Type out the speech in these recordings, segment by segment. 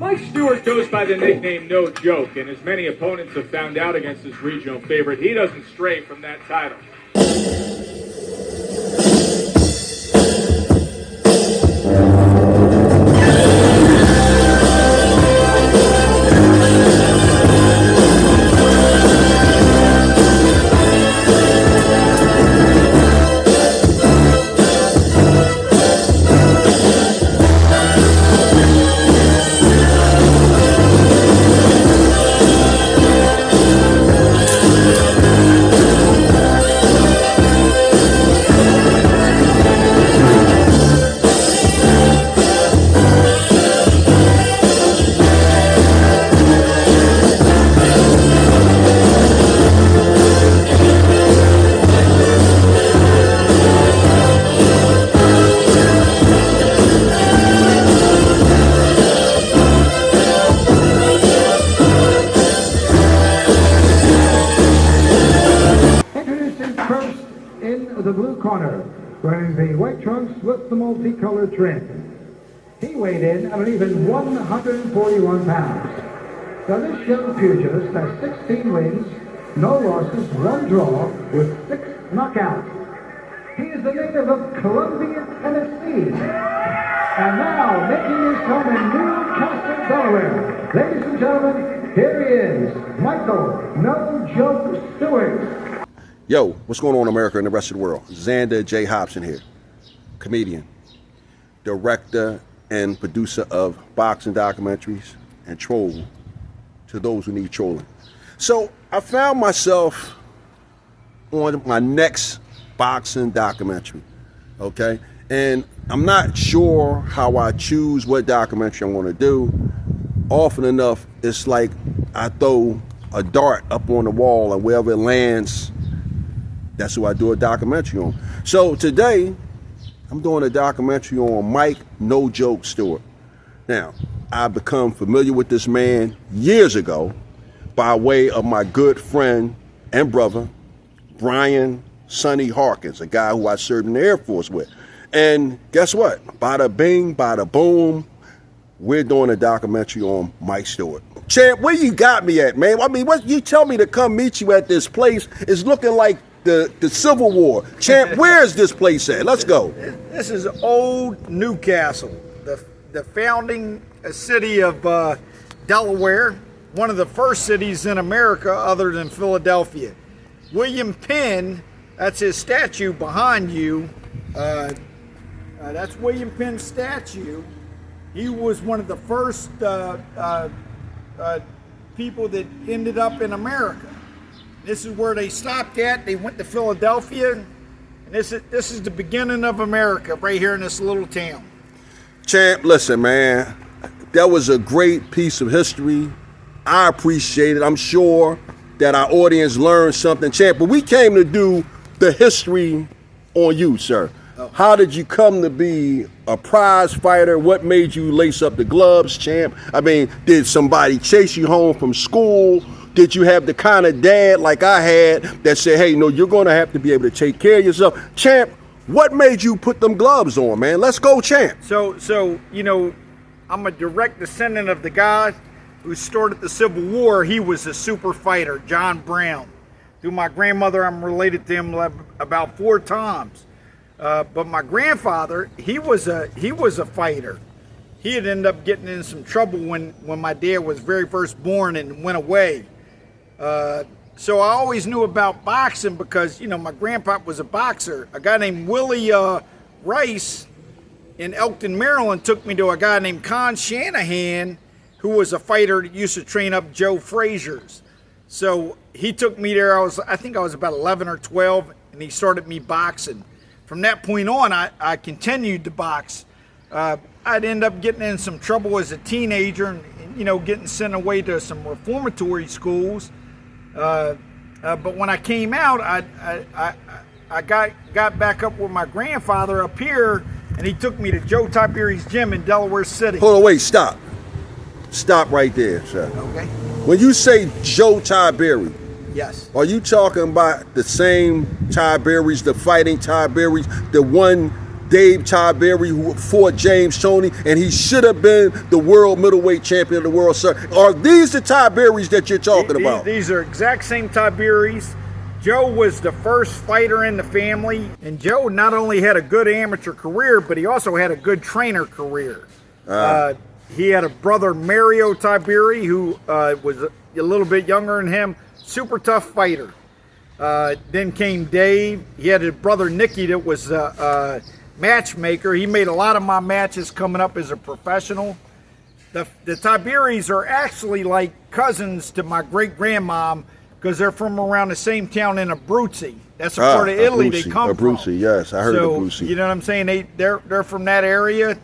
Mike Stewart goes by the nickname No Joke, and as many opponents have found out against his regional favorite, he doesn't stray from that title. The blue corner, wearing the white trunks with the multicolored trim. He weighed in at an even 141 pounds. So this young pugilist has 16 wins, no losses, 1 draw, with 6 knockouts. He is the native of Columbia, Tennessee. And now, making his home in Newcastle, Delaware. Ladies and gentlemen, here he is, Michael No Joke Stewart. Yo, what's going on, America and the rest of the world? Xander J. Hobson here, comedian, director, and producer of boxing documentaries and troll to those who need trolling. So I found myself on my next boxing documentary, okay? And I'm not sure how I choose what documentary I'm gonna do. Often enough, it's like I throw a dart up on the wall and wherever it lands, that's who I do a documentary on. So today, I'm doing a documentary on Mike No Joke Stewart. Now, I've become familiar with this man years ago by way of my good friend and brother, Brian Sonny Harkins, a guy who I served in the Air Force with. And guess what? Bada bing, bada boom, we're doing a documentary on Mike Stewart. Champ, where you got me at, man? I mean, what you tell me to come meet you at this place is looking like the Civil War. Champ, where is this place at? Let's go. This is old Newcastle, the founding city of Delaware, one of the first cities in America other than Philadelphia. William Penn, that's his statue behind you. That's William Penn's statue. He was one of the first people that ended up in America. This is where they stopped at. They went to Philadelphia, and this is the beginning of America right here in this little town. Champ, listen, man, that was a great piece of history. I appreciate it. I'm sure that our audience learned something, Champ. But we came to do the history on you, sir. How did you come to be a prize fighter? What made you lace up the gloves, Champ? I mean, did somebody chase you home from school? Did you have the kind of dad like I had that said, hey, no, you're going to have to be able to take care of yourself? Champ, what made you put them gloves on, man? Let's go, Champ. So you know, I'm a direct descendant of the guy who started the Civil War. He was a super fighter, John Brown. Through my grandmother, I'm related to him about 4 times. But my grandfather, he was a fighter. He had ended up getting in some trouble when my dad was very first born and went away. So I always knew about boxing because, you know, my grandpa was a boxer. A guy named Willie Rice in Elkton, Maryland took me to a guy named Con Shanahan, who was a fighter that used to train up Joe Frazier's. So he took me there. I think I was about 11 or 12, and he started me boxing. From that point on, I continued to box. I'd end up getting in some trouble as a teenager and you know, getting sent away to some reformatory schools. But when I came out, I got back up with my grandfather up here, and he took me to Joe Tiberi's gym in Delaware City. Hold on, wait, stop. Stop right there, sir. Okay. When you say Joe Tiberi, yes, are you talking about the same Tiberi's, the fighting Tiberi's, the one Dave Tiberi, who fought James Toney, and he should have been the world middleweight champion of the world, sir. Are these the Tiberis that you're talking about? These are exact same Tiberis. Joe was the first fighter in the family, and Joe not only had a good amateur career, but he also had a good trainer career. He had a brother, Mario Tiberi, who was a little bit younger than him, super tough fighter. Then came Dave. He had his brother, Nicky, that was a matchmaker. He made a lot of my matches coming up as a professional. The Tiberis are actually like cousins to my great-grandmom, because they're from around the same town in Abruzzi. That's a part of Italy they come from. Abruzzi, yes, I heard of Abruzzi. You know what I'm saying? They're from that area,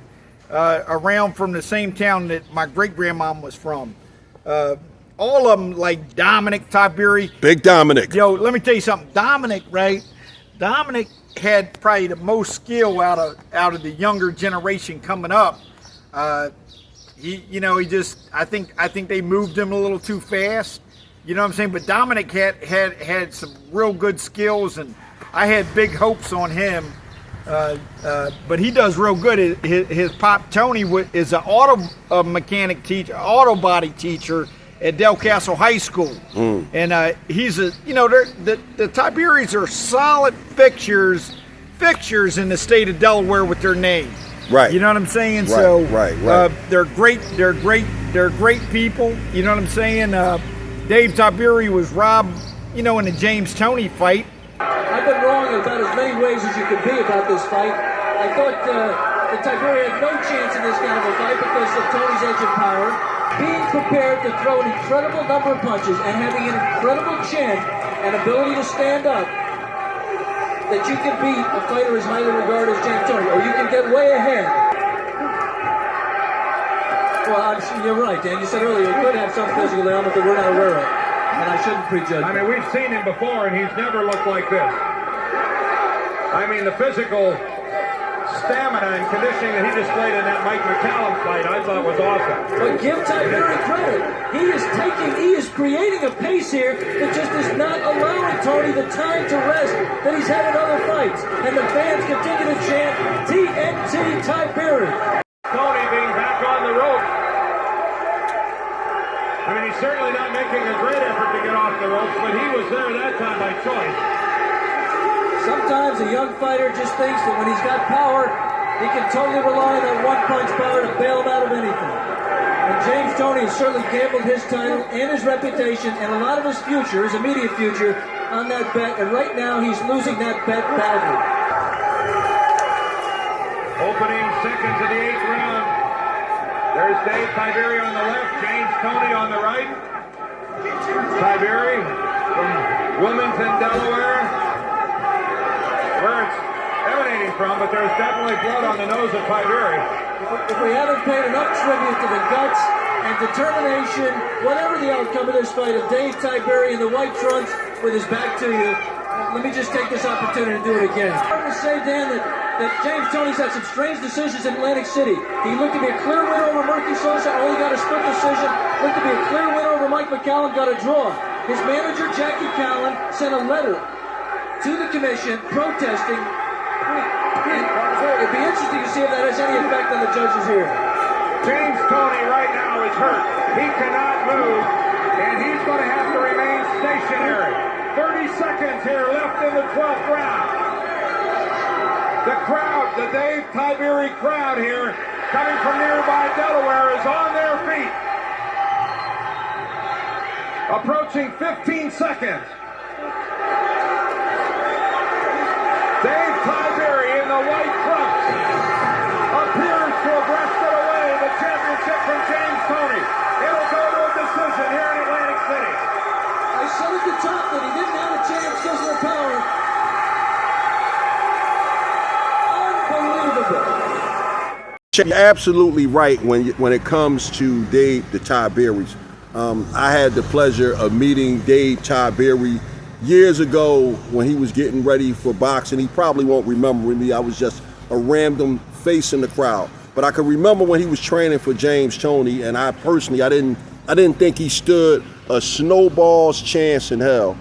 around from the same town that my great-grandmom was from. All of them, like Dominic Tiberi. Big Dominic. Yo, let me tell you something. Dominic, right? Dominic had probably the most skill out of the younger generation coming up. I think they moved him a little too fast. You know what I'm saying? But Dominic had some real good skills, and I had big hopes on him. But he does real good. His pop Tony is an auto mechanic teacher, auto body teacher at Del Castle High School, and he's the Tiberis are solid fixtures in the state of Delaware with their name. Right. You know what I'm saying? Right. They're great people. You know what I'm saying? Dave Tiberi was robbed, in the James Toney fight. I've been wrong about as many ways as you could be about this fight. I thought the Tiberi had no chance in this kind of a fight because of Tony's edge of power. Being prepared to throw an incredible number of punches and having an incredible chin and ability to stand up, that you can beat a fighter as highly regarded as James Toney, or you can get way ahead. Well, you're right, Dan. You said earlier he could have some physical ailment that we're not aware of, and I shouldn't prejudge. I mean, we've seen him before, and he's never looked like this. I mean, the physical stamina and conditioning that he displayed in that Mike McCallum fight, I thought was awesome. But give Tiberi credit. He is creating a pace here that just is not allowing Tony the time to rest that he's had in other fights. And the fans continue to chant TNT Tiberi. Tony being back on the ropes. I mean, he's certainly not making a great effort to get off the ropes, but he was there that time by choice. Sometimes a young fighter just thinks that when he's got power, he can totally rely on that one-punch power to bail him out of anything. And James Toney has certainly gambled his title and his reputation and a lot of his future, his immediate future, on that bet. And right now, he's losing that bet badly. Opening seconds of the 8th round. There's Dave Tiberi on the left, James Toney on the right. Tiberi from Wilmington, Delaware, where it's emanating from, but there's definitely blood on the nose of Tiberi. If we haven't paid enough tribute to the guts and determination, whatever the outcome of this fight, of Dave Tiberi in the white trunks with his back to you, let me just take this opportunity to do it again. I want to say, Dan, that James Toney's had some strange decisions in Atlantic City. He looked to be a clear win over Murphy Sosa, only got a split decision. Looked to be a clear win over Mike McCallum, got a draw. His manager, Jackie Callan, sent a letter to the commission protesting. It'd be interesting to see if that has any effect on the judges here. James Toney right now is hurt. He cannot move, and he's going to have to remain stationary. 30 seconds here left in the 12th round. The crowd, the Dave Tiberi crowd here, coming from nearby Delaware, is on their feet. Approaching 15 seconds. Dave Tiberi in the white trunks appears to have wrested away the championship from James Toney. It'll go to a decision here in Atlantic City. I said at the top that he didn't have a chance because of the power. Unbelievable. You're absolutely right when it comes to Dave the Tiberis. I had the pleasure of meeting Dave Tiberi years ago when he was getting ready for boxing. He probably won't remember me. I was just a random face in the crowd. But I can remember when he was training for James Toney, and I didn't think he stood a snowball's chance in hell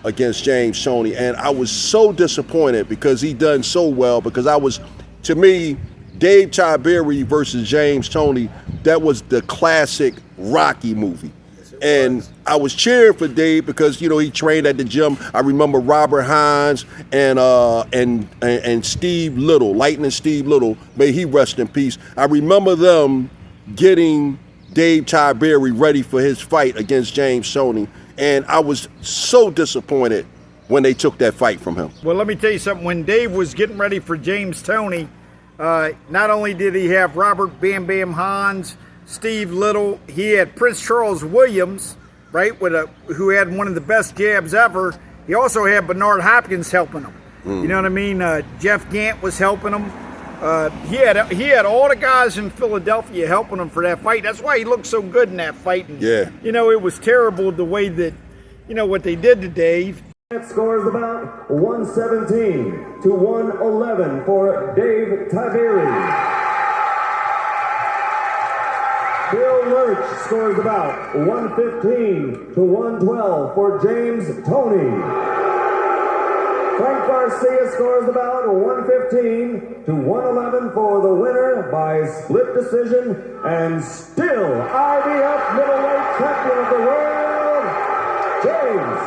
against James Toney. And I was so disappointed because he done so well, because I was to me, Dave Tiberi versus James Toney, that was the classic Rocky movie. And I was cheering for Dave because, you know, he trained at the gym. I remember Robert Hines and Steve Little, Lightning Steve Little, may he rest in peace. I remember them getting Dave Tiberi ready for his fight against James Toney. And I was so disappointed when they took that fight from him. Well, let me tell you something. When Dave was getting ready for James Toney, not only did he have Robert B.A.M. Hines, Steve Little, he had Prince Charles Williams, right, who had one of the best jabs ever. He also had Bernard Hopkins helping him. You know what I mean? Jeff Gant was helping him. He had all the guys in Philadelphia helping him for that fight. That's why he looked so good in that fight. And, yeah. You know, it was terrible the way that, you know, what they did to Dave. That score is about 117 to 111 for Dave Tiberi. Bill Lurch scores about 115 to 112 for James Toney. Frank Garcia scores about 115 to 111 for the winner by split decision and still IBF middleweight champion of the world, James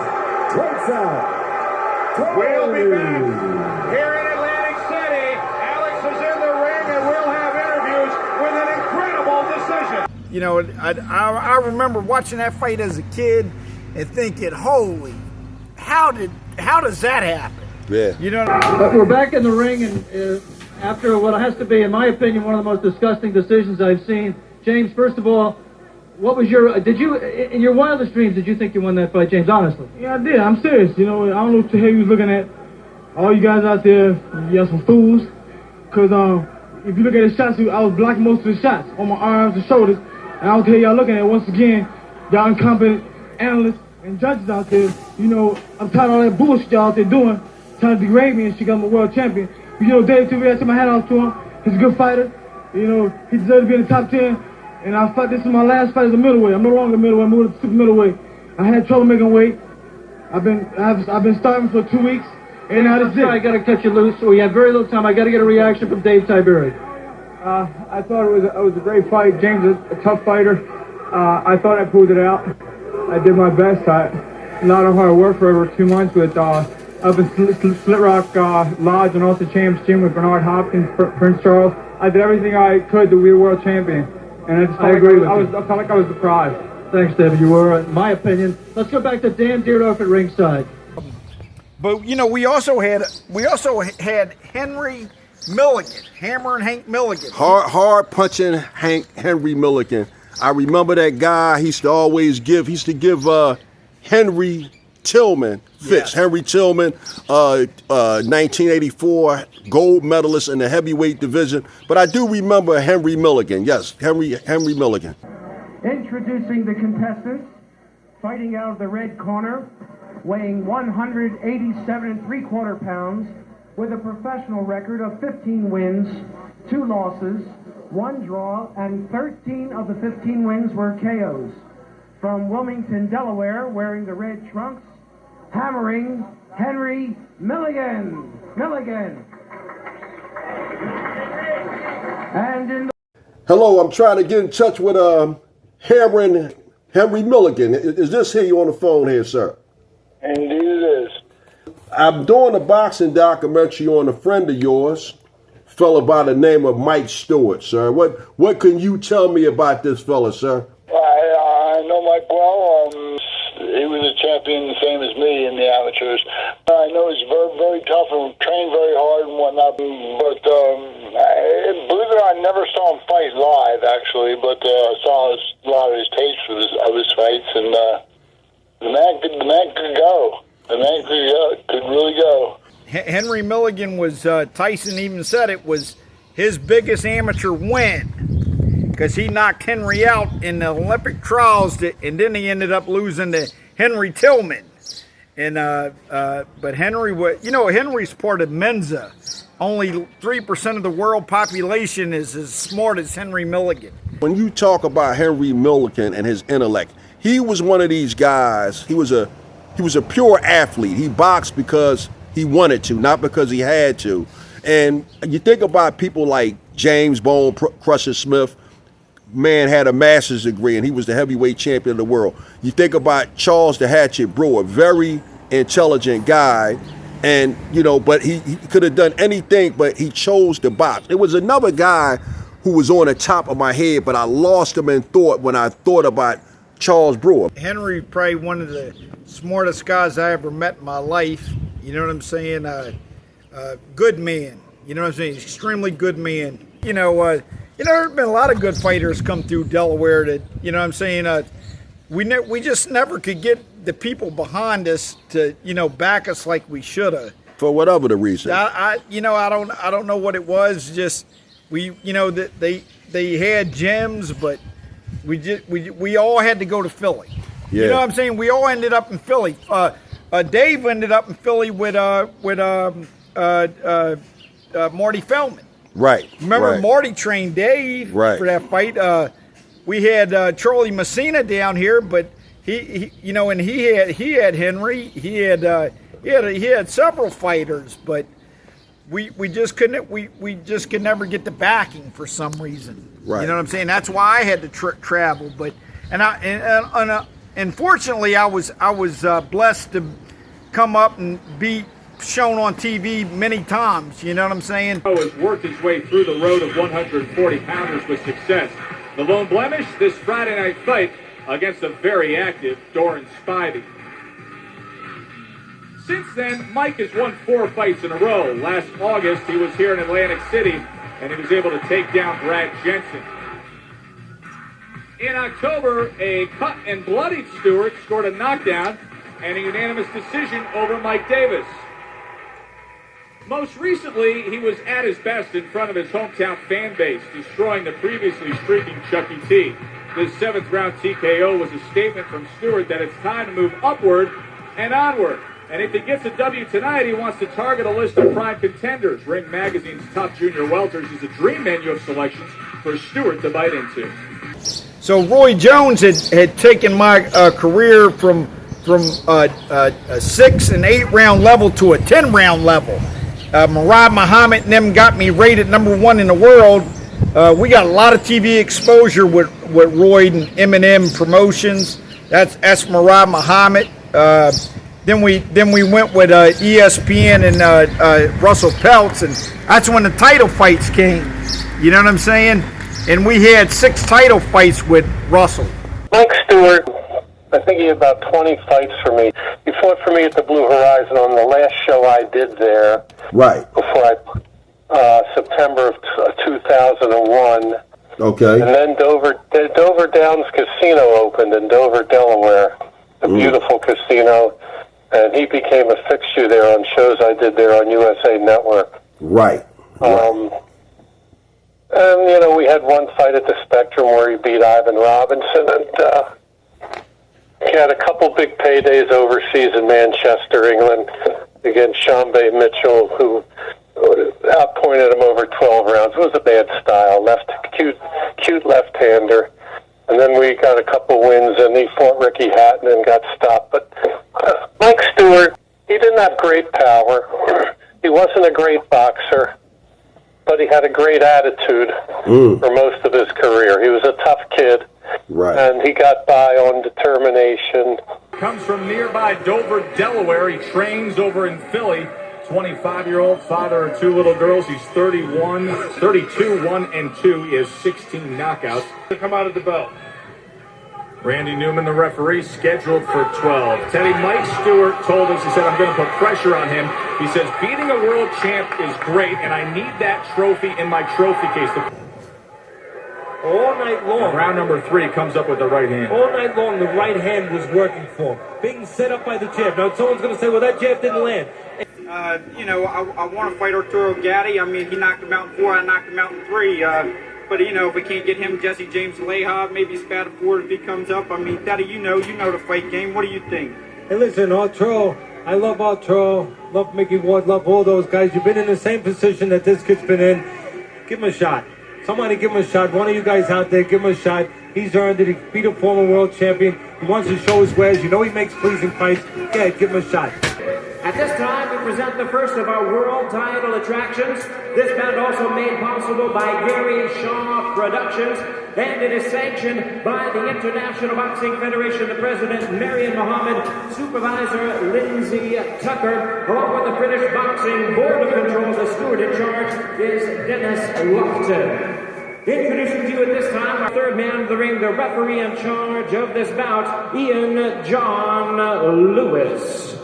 Lights Out Toney. We'll be back here in Atlantic City. Alex is in the ring and we'll have interviews with an incredible decision. You know, I remember watching that fight as a kid and thinking, holy, how does that happen? Yeah. You know, But we're back in the ring, and after what has to be, in my opinion, one of the most disgusting decisions I've seen. James, first of all, what was did you, in your wildest dreams, did you think you won that fight, James, honestly? Yeah, I did. I'm serious. You know, I don't know what the hell you was looking at. All you guys out there, y'all some fools. Because if you look at the shots, I was blocking most of the shots on my arms and shoulders. And I was here y'all looking at, once again, y'all incompetent analysts and judges out there. You know, I'm tired of all that bullshit y'all out there doing, trying to degrade me and shit. I'm a world champion. You know, Dave Tiberi, I took my hat off to him. He's a good fighter. You know, he deserves to be in the top 10. And I fought, this is my last fight as a middleweight. I'm no longer middleweight, I'm moving to super middleweight. I had trouble making weight. I've been starving for 2 weeks. And now this is it. I got to cut you loose. We have very little time. I got to get a reaction from Dave Tiberi. I thought it was a great fight. James is a tough fighter. I thought I pulled it out. I did my best. A lot of hard work for over 2 months with up in Split Rock Lodge and also Champs Gym with Bernard Hopkins, Prince Charles. I did everything I could to be a world champion. And I agree with you. I felt like I was deprived. Thanks, David. You were, in my opinion. Let's go back to Dan Dierdorf at ringside. but you know, we also had Henry Milligan, Hammer and Hank Milligan. Hard punching Henry Milligan. I remember that guy. He used to give Henry Tillman fits. Yes. Henry Tillman, 1984 gold medalist in the heavyweight division. But I do remember Henry Milligan. Yes, Henry Milligan. Introducing the contestants, fighting out of the red corner, weighing 187 3/4 pounds, with a professional record of 15 wins, 2 losses, 1 draw, and 13 of the 15 wins were KOs. From Wilmington, Delaware, wearing the red trunks, hammering Henry Milligan. And in the Hello, I'm trying to get in touch with Henry Milligan. Is this here on the phone here, sir? Indeed it is. I'm doing a boxing documentary on a friend of yours, a fella by the name of Mike Stewart, sir. What can you tell me about this fella, sir? I know Mike well. He was a champion, the same as me in the amateurs. I know he's very, very tough and trained very hard and whatnot. But believe it or not, I never saw him fight live, actually. But I saw a lot of his tapes of his fights, and the man could go. The man could really go. Henry Milligan was, Tyson even said it was his biggest amateur win, because he knocked Henry out in the Olympic trials, and then he ended up losing to Henry Tillman. And but Henry was, you know, Henry's part of Mensa. Only 3% of the world population is as smart as Henry Milligan. When you talk about Henry Milligan and his intellect, he was one of these guys. He was a pure athlete. He boxed because he wanted to, not because he had to. And you think about people like James Bone Crusher Smith, man had a master's degree and he was the heavyweight champion of the world. You think about Charles the Hatchet Brewer, very intelligent guy, and but he could have done anything, but he chose to box. There was another guy who was on the top of my head, but I lost him in thought when I thought about Charles Brewer. Henry, probably one of the smartest guys I ever met in my life. You know what I'm saying? Good man. You know what I'm saying? Extremely good man. There's been a lot of good fighters come through Delaware that, you know what I'm saying, we just never could get the people behind us to, back us like we should have. For whatever the reason. I don't know what it was. Just they had gems, but we all had to go to Philly. Yeah. You know what I'm saying? We all ended up in Philly. Dave ended up in Philly with Marty Feldman. Right. Remember, right. Marty trained Dave right. for that fight. We had Charlie Messina down here, but he had Henry. He had several fighters, but we just couldn't. We just could never get the backing for some reason. Right. You know what I'm saying? That's why I had to travel. But and fortunately, I was blessed to come up and be shown on TV many times. You know what I'm saying? Has worked his way through the road of 140 pounders with success. The lone blemish, this Friday night fight against a very active Doran Spivey. Since then, Mike has won 4 fights in a row. Last August, he was here in Atlantic City, and he was able to take down Brad Jensen. In October, a cut and bloodied Stewart scored a knockdown and a unanimous decision over Mike Davis. Most recently, he was at his best in front of his hometown fan base, destroying the previously streaking Chucky T. This 7th round TKO was a statement from Stewart that it's time to move upward and onward. And if he gets a W tonight, he wants to target a list of prime contenders. Ring Magazine's top junior welters is a dream menu of selections for Stewart to bite into. So Roy Jones had taken my career from a 6 and 8 round level to a 10 round level. Murad Muhammad and them got me rated #1 in the world. We got a lot of TV exposure with Roy and M&M Promotions. That's Murad Muhammad. Then we went with ESPN and Russell Peltz, and that's when the title fights came. You know what I'm saying? And we had 6 title fights with Russell. Mike Stewart, I think he had about 20 fights for me. He fought for me at the Blue Horizon on the last show I did there. Right. Before September of 2001. Okay. And then Dover Downs Casino opened in Dover, Delaware. A beautiful casino. And he became a fixture there on shows I did there on USA Network. Right. And, we had one fight at the Spectrum where he beat Ivan Robinson, and he had a couple big paydays overseas in Manchester, England, against Shambe Mitchell, who outpointed him over 12 rounds. It was a bad style, cute left-hander. And then we got a couple wins, and he fought Ricky Hatton and got stopped. But Mike Stewart, he didn't have great power. He wasn't a great boxer, but he had a great attitude for most of his career. He was a tough kid, and he got by on determination. Comes from nearby Dover, Delaware. He trains over in Philly. 25-year-old, father of 2 little girls. He's 32, 1 and 2. He has 16 knockouts. To come out of the belt. Randy Newman, the referee, scheduled for 12. Teddy, Mike Stewart told us, he said, I'm going to put pressure on him. He says, beating a world champ is great, and I need that trophy in my trophy case. All night long. Round number 3 comes up with the right hand. All night long, the right hand was working for him. Being set up by the jab. Now, someone's going to say, well, that jab didn't land. I want to fight Arturo Gatti. I mean, he knocked him out in 4, I knocked him out in 3. But, if we can't get him, Jesse James Leha, maybe Spadaford if he comes up. I mean, Daddy, you know the fight game. What do you think? Hey, listen, Arturo, I love Arturo, love Mickey Ward, love all those guys. You've been in the same position that this kid's been in. Give him a shot. Somebody give him a shot. One of you guys out there, give him a shot. He's earned it. He beat a former world champion. He wants to show his wares. He makes pleasing fights. Yeah, give him a shot. At this time, we present the first of our world title attractions. This bout also made possible by Gary Shaw Productions, and it is sanctioned by the International Boxing Federation, the President, Marion Muhammad, Supervisor Lindsay Tucker, along with the British Boxing Board of Control. The steward in charge is Dennis Lofton. Introducing to you at this time our third man of the ring, the referee in charge of this bout, Ian John Lewis.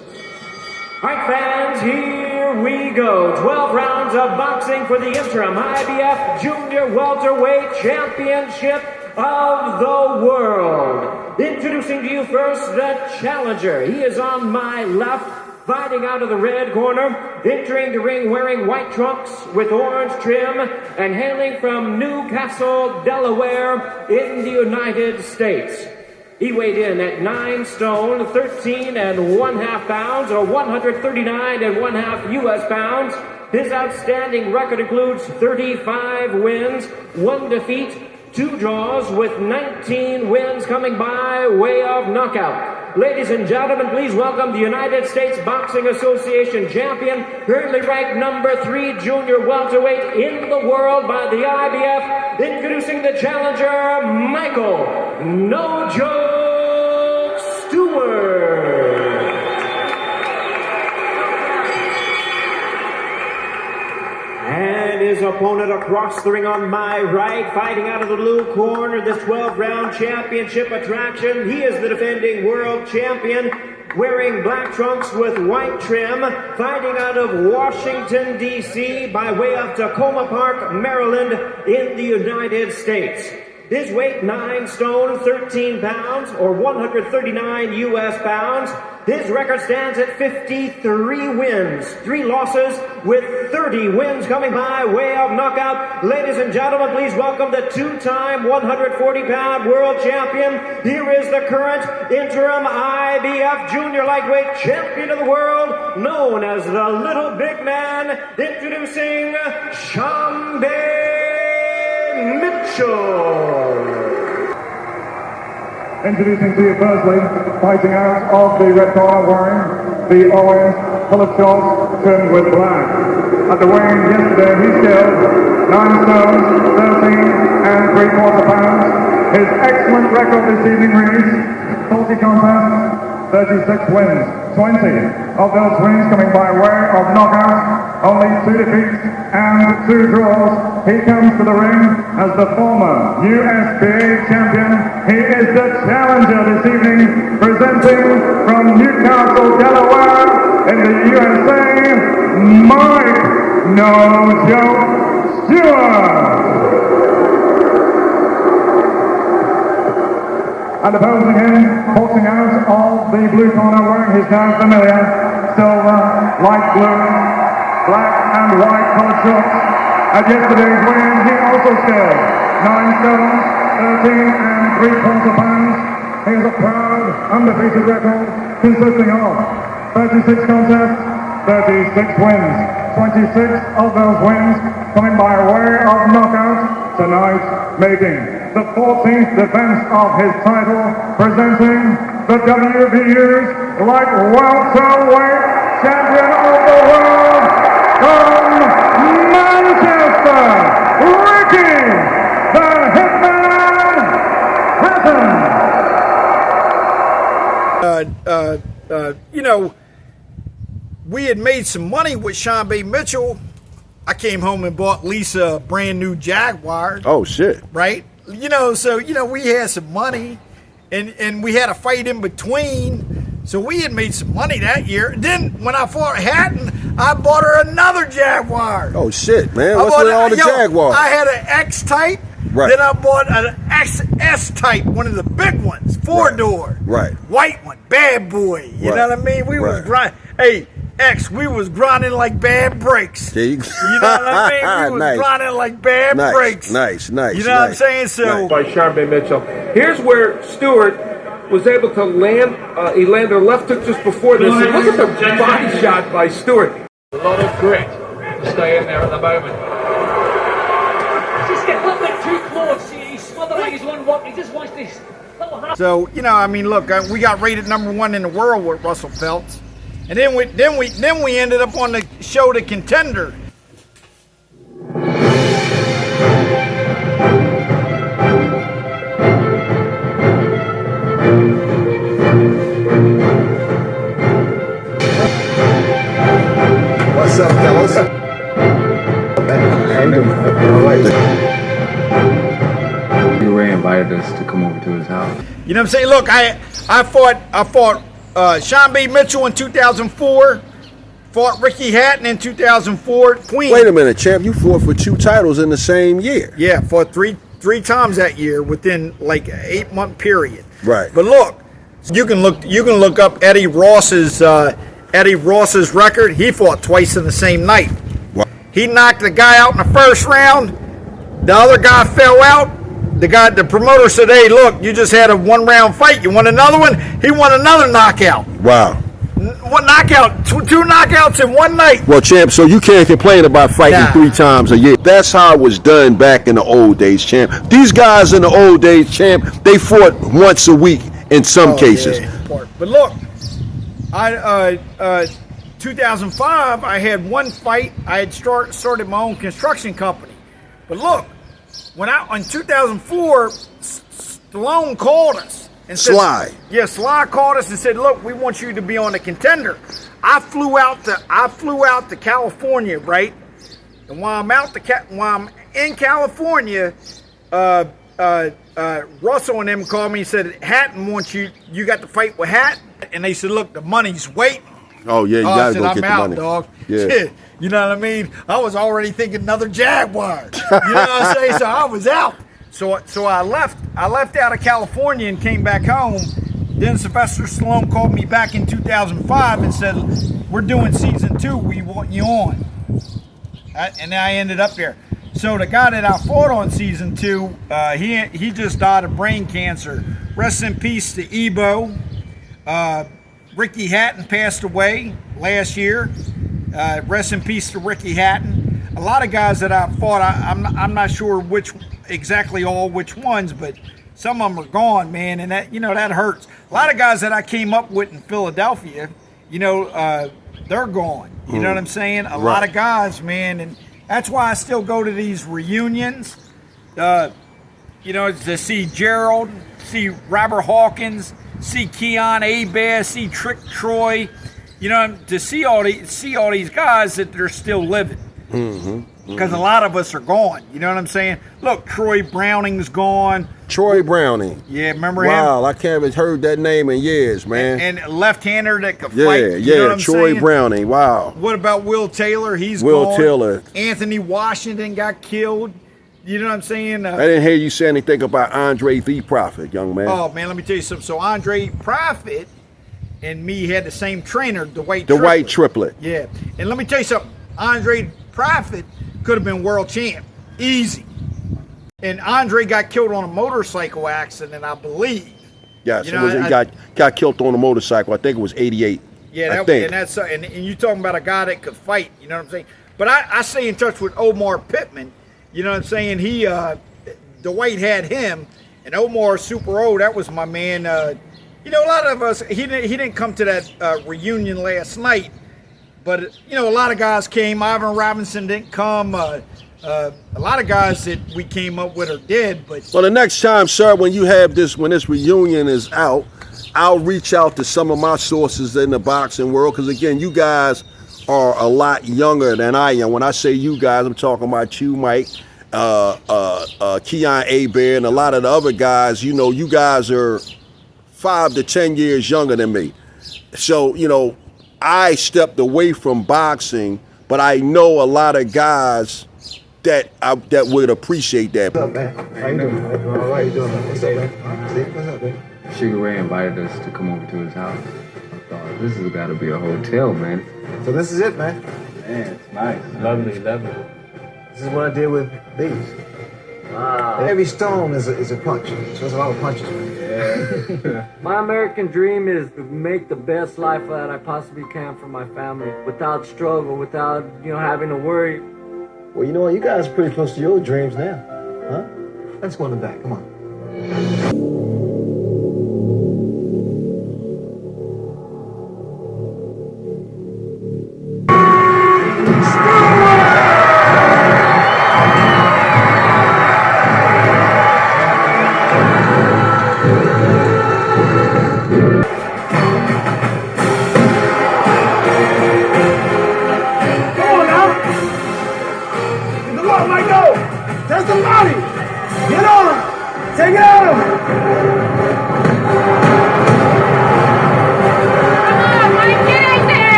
All right, fans, here we go. 12 rounds of boxing for the interim IBF Junior Welterweight Championship of the World. Introducing to you first the challenger. He is on my left, fighting out of the red corner, entering the ring wearing white trunks with orange trim and hailing from Newcastle, Delaware in the United States. He weighed in at 9 stone, 13 1/2 pounds, or 139 1/2 U.S. pounds. His outstanding record includes 35 wins, 1 defeat, 2 draws, with 19 wins coming by way of knockout. Ladies and gentlemen, please welcome the United States Boxing Association champion, currently ranked number 3 junior welterweight in the world by the IBF, introducing the challenger, Michael No Joke Stewart. And his opponent across the ring on my right, fighting out of the blue corner, this 12-round championship attraction. He is the defending world champion, wearing black trunks with white trim, fighting out of Washington, D.C. by way of Tacoma Park, Maryland in the United States. His weight, 9 stone, 13 pounds, or 139 U.S. pounds. His record stands at 53 wins, 3 losses, with 30 wins coming by way of knockout. Ladies and gentlemen, please welcome the 2-time 140-pound world champion. Here is the current interim IBF junior lightweight champion of the world, known as the Little Big Man, introducing Shambe Mitchell. Introducing to you firstly, fighting out of the red corner, wearing the orange coloured shorts trimmed with black. At the weigh-in yesterday, he scaled 9 stones, 13 3/4 pounds. His excellent record this evening reads 40 contests, 36 wins. 20 of those wins coming by way of knockout, only 2 defeats and 2 draws. He comes to the ring as the former USBA champion. He is the challenger this evening, presenting from Newcastle, Delaware in the USA, Mike No Joke Stewart. And opposing him, boxing out of the blue corner, wearing his now familiar silver, light blue, black and white coloured shorts. At yesterday's weigh-in, he also scaled 9 stones, 13 3/4 pounds. He has a proud, undefeated record consisting of 36 contests, 36 wins. 26 of those wins coming by way of knockout, tonight making the 14th defense of his title, presenting the WBU's light welterweight champion of the world from Manchester, Ricky the Hitman Hatton. You know, we had made some money with Shambe Mitchell. I came home and bought Lisa a brand new Jaguar. Oh, shit. Right? You know, so, you know, we had some money, and we had a fight in between. So we had made some money that year. Then when I fought Hatton, I bought her another Jaguar. Oh, shit, man. What's with all the Jaguars? I had an X-Type. Right. Then I bought an XS-Type, one of the big ones, 4-door. Right. White one, bad boy. You know what I mean? We was grinding. Hey, X, we was grinding like bad brakes. You know what I mean? We was grinding like bad brakes. Nice. You know what I'm saying? So by Shambe Mitchell. Here's where Stewart was able to land. He landed a left hook just before this. And look at the body shot by Stewart. A lot of grit to stay in there at the moment. Just get a little bit too close. He's smothering his one walk. He just wants this little half. So, you know, I mean, look, we got rated #1 in the world with Russell Phelps. And then we ended up on the show The Contender. What's up, fellas? Ray invited us to come over to his house. You know what I'm saying? Look, I fought Sean B. Mitchell in 2004, fought Ricky Hatton in 2004. Queen. Wait a minute, champ. You fought for 2 titles in the same year. Yeah, fought three times that year within like an 8-month period. Right. But look, you can look up Eddie Ross's record. He fought twice in the same night. Wow. He knocked the guy out in the first round. The other guy fell out. The promoter said, "Hey, look, you just had a 1-round fight. You want another one?" He won another knockout. Wow. One knockout, two knockouts in one night. Well, champ, so you can't complain about fighting 3 times a year. That's how it was done back in the old days, champ. These guys in the old days, champ, they fought once a week in some cases. Yeah. But look, 2005, I had one fight. I had started my own construction company. But look, in 2004, Stallone called us and said, Sly called us and said, "Look, we want you to be on The Contender." I flew out to California, right? And while I'm in California, Russell and them called me and said, "Hatton wants you. You got to fight with Hatton." And they said, "Look, the money's waiting." Oh yeah, you gotta go I'm get out, the money, dog. Yeah. Shit, you know what I mean? I was already thinking another Jaguar. You know what I'm saying? So I was out. So I left out of California and came back home. Then Sylvester Stallone called me back in 2005 and said, "We're doing season 2. We want you on." And I ended up there. So the guy that I fought on season 2, he just died of brain cancer. Rest in peace to Ebo. Ricky Hatton passed away last year. Rest in peace to Ricky Hatton. A lot of guys that I fought, I'm not sure which ones, but some of them are gone, man, and that hurts. A lot of guys that I came up with in Philadelphia, they're gone. You know what I'm saying? A lot of guys, man, and that's why I still go to these reunions. To see Gerald, see Robert Hawkins, see Keon Hebert, see Trick Troy, to see all these guys that they're still living. Because a lot of us are gone. You know what I'm saying? Look, Troy Browning's gone. Troy Browning. Yeah, remember him? Wow, I haven't heard that name in years, man. And a left-hander that could yeah, fight. You know what I'm Troy saying? Browning. Wow. What about Will Taylor? He's Will gone. Taylor. Anthony Washington got killed. You know what I'm saying? I didn't hear you say anything about Andre the Prophet, young man. Oh, man, let me tell you something. So Andre Prophet and me had the same trainer, the White Triplet. Yeah. And let me tell you something. Andre Prophet could have been world champ. Easy. And Andre got killed on a motorcycle accident, I believe. Yes, he got killed on a motorcycle. I think it was 88. Yeah, and you talking about a guy that could fight, you know what I'm saying? But I stay in touch with Omar Pittman, you know what I'm saying? He, Dwight had him, and Omar Super O, that was my man. A lot of us, he didn't come to that reunion last night, but, a lot of guys came. Ivan Robinson didn't come. A lot of guys that we came up with are dead. But well, the next time, sir, when this reunion is out, I'll reach out to some of my sources in the boxing world, because again, you guys are a lot younger than I am. When I say you guys, I'm talking about you, Mike, Keon Hebert, and a lot of the other guys. You guys are 5 to 10 years younger than me. So, I stepped away from boxing, but I know a lot of guys that would appreciate that. What's up, man? How you doing? All right, you doing? What's up, man? What's up, man? Sugar Ray invited us to come over to his house. I thought, this has got to be a hotel, man. So this is it, man. Man, it's nice. Lovely. This is what I did with these. Wow. Every stone is a punch. So there's a lot of punches, man. Yeah. My American dream is to make the best life that I possibly can for my family, without struggle, without having to worry. Well, you know what? You guys are pretty close to your dreams now, huh? Let's go in the back. Come on.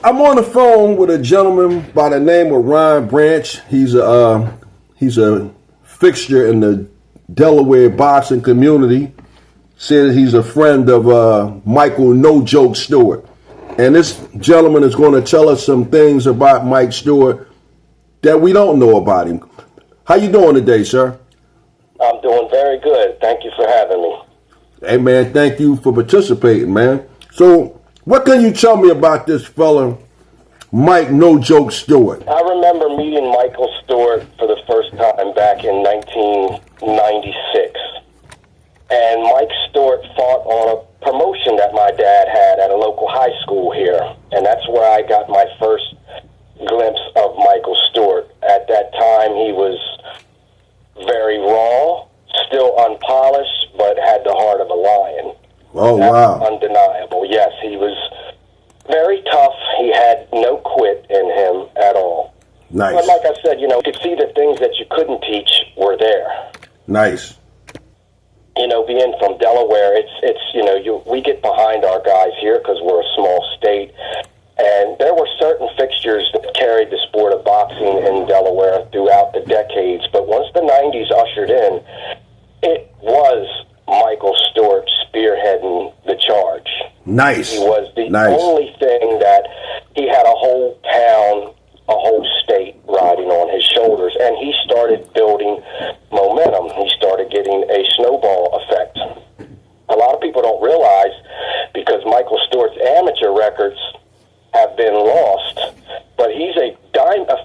I'm on the phone with a gentleman by the name of Ryan Branch. He's a fixture in the Delaware boxing community. Says he's a friend of Michael No Joke Stewart. And this gentleman is going to tell us some things about Mike Stewart that we don't know about him. How you doing today, sir? I'm doing very good. Thank you for having me. Hey, man, thank you for participating, man. So, what can you tell me about this fella, Mike No Joke Stewart? I remember meeting Michael Stewart for the first time back in 1996. And Mike Stewart fought on a promotion that my dad had at a local high school here. And that's where I got my first glimpse of Michael Stewart. At that time, he was very raw, still unpolished, but had the heart of a lion. Oh, That's wow. undeniable. Yes, he was very tough. He had no quit in him at all. Nice. But like I said, you could see the things that you couldn't teach were there. Nice. Being from Delaware, we get behind our guys here because we're a small state. And there were certain fixtures that carried the sport of boxing in Delaware throughout the decades. But once the 90s ushered in, it was Michael Stewart spearheading the charge. Nice. He was the only thing that he had a whole town, a whole state riding on his shoulders. And he started building momentum. He started getting a snowball effect. A lot of people don't realize, because Michael Stewart's amateur records have been lost, but he's a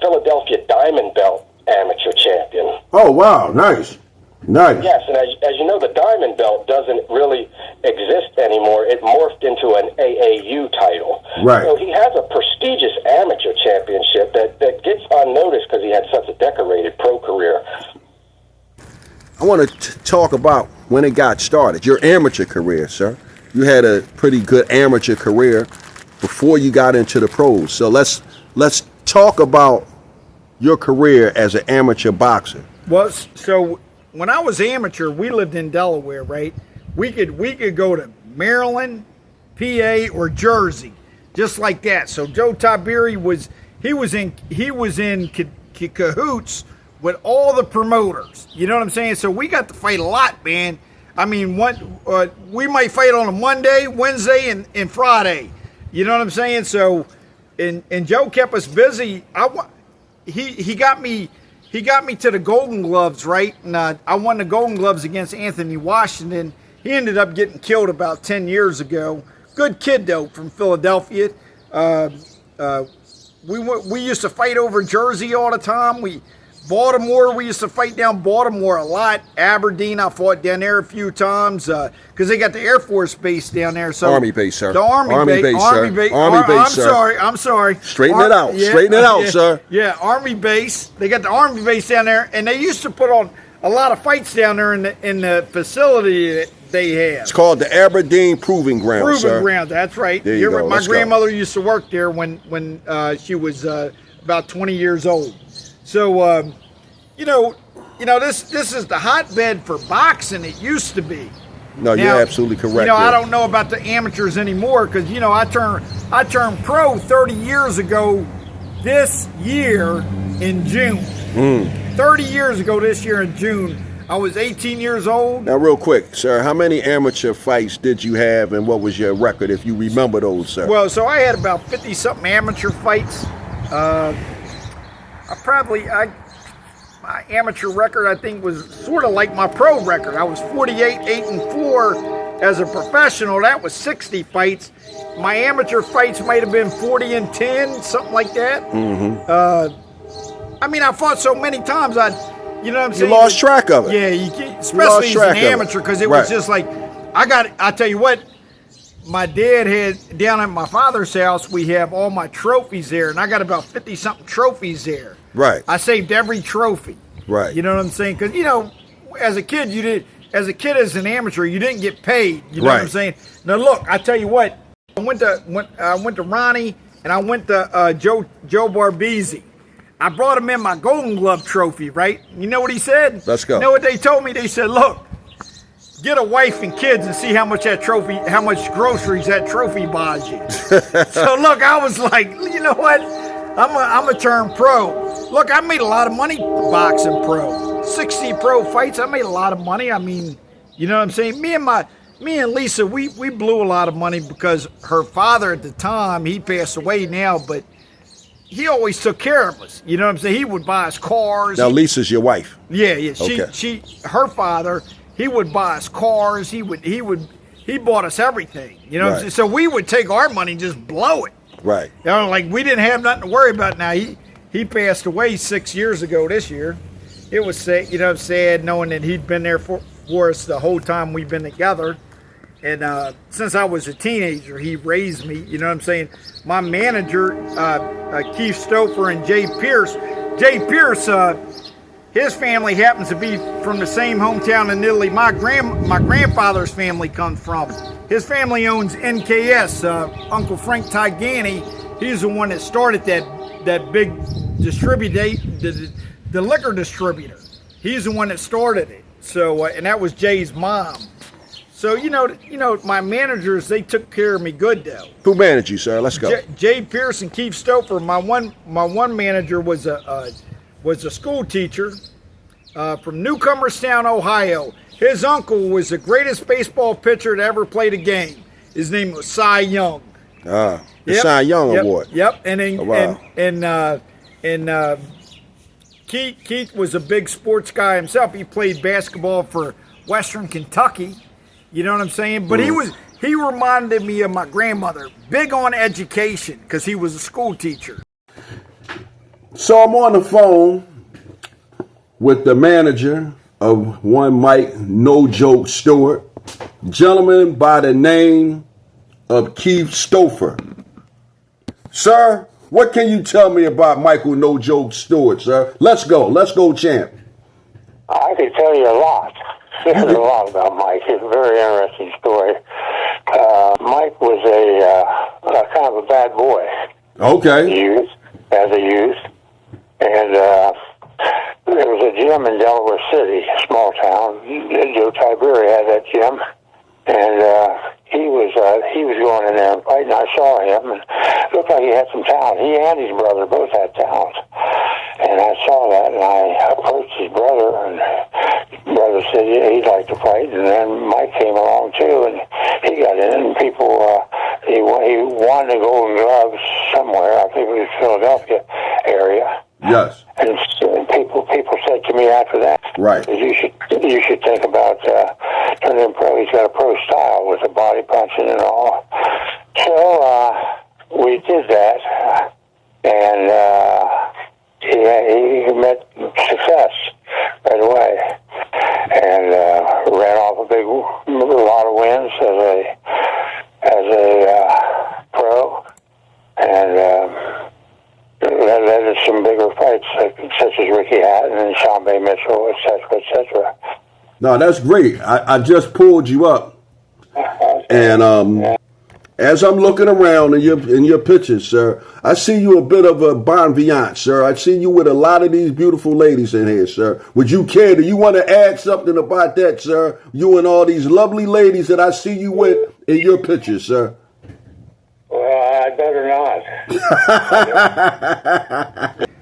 Philadelphia Diamond Belt amateur champion. Oh, wow. Nice. Nice. Yes, and as you know, the Diamond Belt doesn't really exist anymore. It morphed into an AAU title. Right. So he has a prestigious amateur championship that gets unnoticed because he had such a decorated pro career. I want to talk about when it got started, your amateur career, sir. You had a pretty good amateur career before you got into the pros. So let's talk about your career as an amateur boxer. Well, so when I was amateur, we lived in Delaware, right? We could go to Maryland, PA, or Jersey, just like that. So Joe Tiberi was in cahoots with all the promoters. You know what I'm saying? So we got to fight a lot, man. I mean, we might fight on a Monday, Wednesday, and Friday. You know what I'm saying? So, and Joe kept us busy. He got me to the Golden Gloves, right? And I won the Golden Gloves against Anthony Washington. He ended up getting killed about 10 years ago. Good kid though, from Philadelphia. We used to fight over Jersey all the time. Baltimore, we used to fight down Baltimore a lot. Aberdeen, I fought down there a few times because they got the Air Force base down there. So Army base, sir. The Army base, sir. Army base, sir. I'm sorry. Straighten it out. Yeah, Straighten it out, sir. Yeah, Army base. They got the Army base down there, and they used to put on a lot of fights down there in the facility that they have. It's called the Aberdeen Proving Ground, sir. Proving Ground, that's right. There you go. My grandmother used to work there when she was about 20 years old. So, this is the hotbed for boxing. It used to be. No, you're absolutely correct. I don't know about the amateurs anymore because I turned pro 30 years ago this year in June. 30 years ago this year in June. I was 18 years old. Now, real quick, sir, how many amateur fights did you have, and what was your record, if you remember those, sir? Well, so I had about 50-something amateur fights. My amateur record, I think, was sort of like my pro record. I was 48, 8-4 as a professional. That was 60 fights. My amateur fights might have been 40 and 10, something like that. I mean, I fought so many times, you know what I'm saying? You lost track of it. Yeah, especially as an amateur, because it was just like, I tell you what, my dad had, down at my father's house, we have all my trophies there, and I got about 50-something trophies there. Right. I saved every trophy. Right. You know what I'm saying? Because, as a kid, as an amateur, you didn't get paid. You know what I'm saying? Now, look, I tell you what, I went to Ronnie, and I went to Joe Barbizzi. I brought him in my Golden Glove trophy, right? You know what he said? Let's go. You know what they told me? They said, look, get a wife and kids and see how much groceries that trophy buys you. So look, I was like, you know what? I'm a turn pro. Look, I made a lot of money boxing pro. 60 pro fights, I made a lot of money. I mean, you know what I'm saying? Me and Lisa, we blew a lot of money because her father at the time, he passed away now, but he always took care of us. You know what I'm saying? He would buy us cars. Now Lisa's your wife. Yeah. Okay. Her father, he would buy us cars. He bought us everything. You know what I'm saying? So we would take our money and just blow it. Right. You know, like we didn't have nothing to worry about. Now he passed away 6 years ago this year. It was sad, you know, sad knowing that he'd been there for us the whole time we've been together. And since I was a teenager, he raised me. You know what I'm saying? My manager, Keith Stouffer and Jay Pierce. Jay Pierce, his family happens to be from the same hometown in Italy my grandfather's family comes from. His family owns NKS. Uncle Frank Tigani, he's the one that started that big the liquor distributor. He's the one that started it. So, and that was Jay's mom. So, you know, my managers, they took care of me good, though. Who managed you, sir? Let's go. Jay Pierce and Keith Stouffer. My one manager was a school teacher from Newcomerstown, Ohio. His uncle was the greatest baseball pitcher to ever play the game. His name was Cy Young. The Cy Young Award. Yep. And then, Keith was a big sports guy himself. He played basketball for Western Kentucky. You know what I'm saying? But he reminded me of my grandmother, big on education, because he was a school teacher. So I'm on the phone with the manager of one Mike No Joke Stewart, gentleman by the name of Keith Stouffer. Sir, what can you tell me about Michael No Joke Stewart, sir? Let's go, champ. I can tell you a lot. There's a lot about Mike. It's a very interesting story. Mike was a kind of a bad boy. Okay. As a youth. And there was a gym in Delaware City, a small town. Joe Tiberi had that gym. And he was going in there and fighting. I saw him, and it looked like he had some talent. He and his brother both had talent. And I saw that, and I approached his brother, and his brother said, yeah, he'd like to fight. And then Mike came along, too, and he got in, and people, he won the Golden Gloves somewhere. I think it was Philadelphia area. Yes. And people said to me after that, right, you should think about turning pro. He's got a pro style with the body punching and all. So we did that, and he met success right away, and ran off a lot of wins as a pro, and led to some bigger fights, such as Ricky Hatton and Sean Bay Mitchell, etc., etc. No, that's great. I just pulled you up, and as I'm looking around in your pictures, sir, I see you a bit of a bon vivant, sir. I see you with a lot of these beautiful ladies in here, sir. Would you care? Do you want to add something about that, sir? You and all these lovely ladies that I see you with in your pictures, sir. Well, I better not.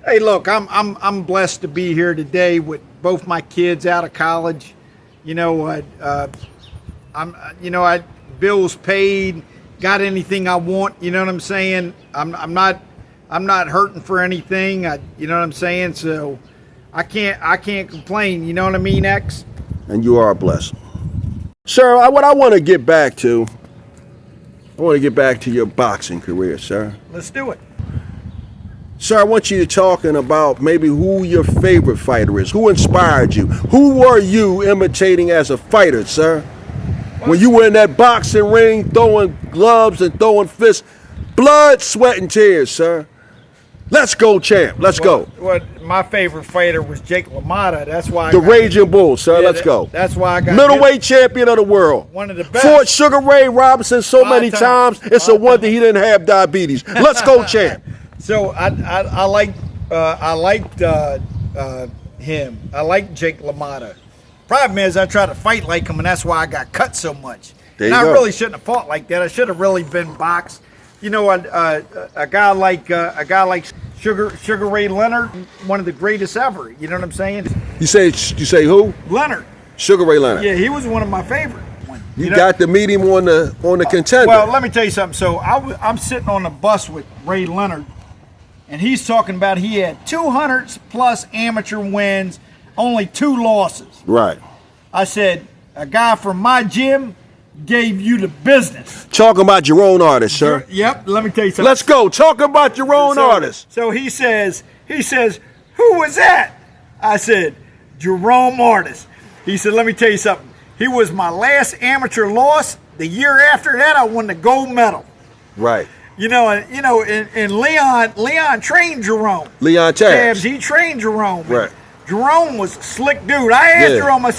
Hey, look, I'm blessed to be here today with both my kids out of college. You know, bills paid, got anything I want. You know what I'm saying? I'm not hurting for anything. You know what I'm saying? So I can't complain. You know what I mean, X? And you are blessed, sir. What I want to get back to. I want to get back to your boxing career, sir. Let's do it. Sir, I want you to talking about maybe who your favorite fighter is. Who inspired you? Who were you imitating as a fighter, sir? When you were in that boxing ring, throwing gloves and throwing fists, blood, sweat, and tears, sir. Let's go, champ. Let's go. My favorite fighter was Jake LaMotta. That's why the Raging Bull, sir. Let's go. That's why I got middleweight champion of the world. One of the best. Fought Sugar Ray Robinson so many times. It's a wonder he didn't have diabetes. Let's go, champ. So I liked him. I liked Jake LaMotta. Problem is, I tried to fight like him, and that's why I got cut so much. There and you I go. really shouldn't have fought like that. I should have really been boxed. You know, a guy like Sugar Ray Leonard, one of the greatest ever. You know what I'm saying? You say who? Leonard. Sugar Ray Leonard. Yeah, he was one of my favorite. You got to meet him on the contender. Well, let me tell you something. So I'm sitting on the bus with Ray Leonard, and he's talking about he had 200 plus amateur wins, only 2 losses. Right. I said, a guy from my gym gave you the business. Talking about your own artist, sir. Yep. Let me tell you something. Let's go. Talk about your own artist. So he says, who was that? I said, Jerome Artis. He said, let me tell you something. He was my last amateur loss. The year after that, I won the gold medal. Right. And Leon trained Jerome. Leon Tabs. He trained Jerome. Right. Jerome was a slick dude. I asked Jerome, I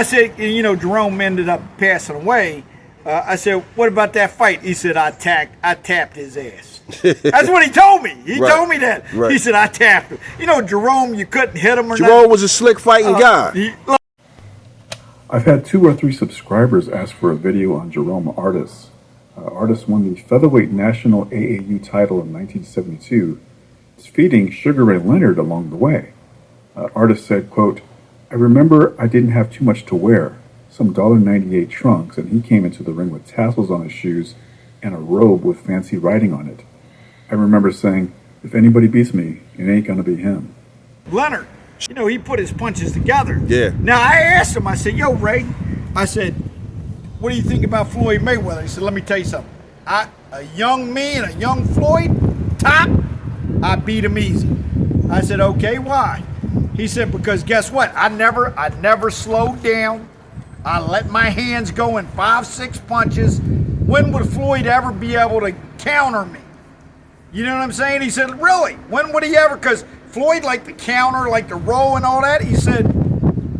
said, Jerome, Jerome ended up passing away. I said, what about that fight? He said, I tapped his ass. That's what he told me. He told me that. Right. He said, I tapped him. Jerome, you couldn't hit him or nothing. Jerome was a slick fighting guy. I've had 2 or 3 subscribers ask for a video on Jerome Artis. Artis won the featherweight national AAU title in 1972, defeating Sugar Ray Leonard along the way. Artis said, quote, I remember I didn't have too much to wear, some $1.98 trunks, and he came into the ring with tassels on his shoes and a robe with fancy writing on it. I remember saying, if anybody beats me, it ain't gonna be him. Leonard, he put his punches together. Yeah. Now, I asked him, I said, yo, Ray, I said, what do you think about Floyd Mayweather? He said, let me tell you something. A young me and a young Floyd, top, I beat him easy. I said, okay, why? He said, because guess what? I never slowed down. I let my hands go in 5-6 punches. When would Floyd ever be able to counter me? You know what I'm saying? He said, really? When would he ever? Because Floyd liked the counter, like the roll and all that. He said,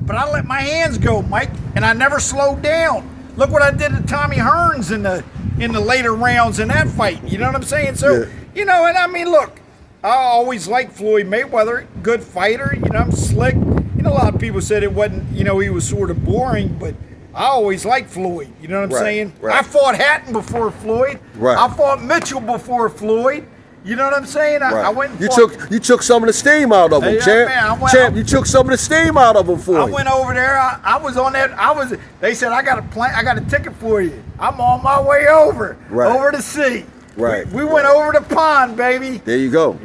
but I let my hands go, Mike, and I never slowed down. Look what I did to Tommy Hearns in the later rounds in that fight. You know what I'm saying? So, and I mean, look, I always liked Floyd Mayweather, good fighter. I'm slick. A lot of people said it wasn't, he was sort of boring, but I always liked Floyd. You know what I'm saying? Right. I fought Hatton before Floyd. Right. I fought Mitchell before Floyd. You know what I'm saying? I went and you took some of the steam out of him, champ. Man, you took some of the steam out of him for I you. went over there. I was on that. They said I got a ticket for you. I'm on my way over. Right. Over to see. Right. We went over the pond, baby. There you go.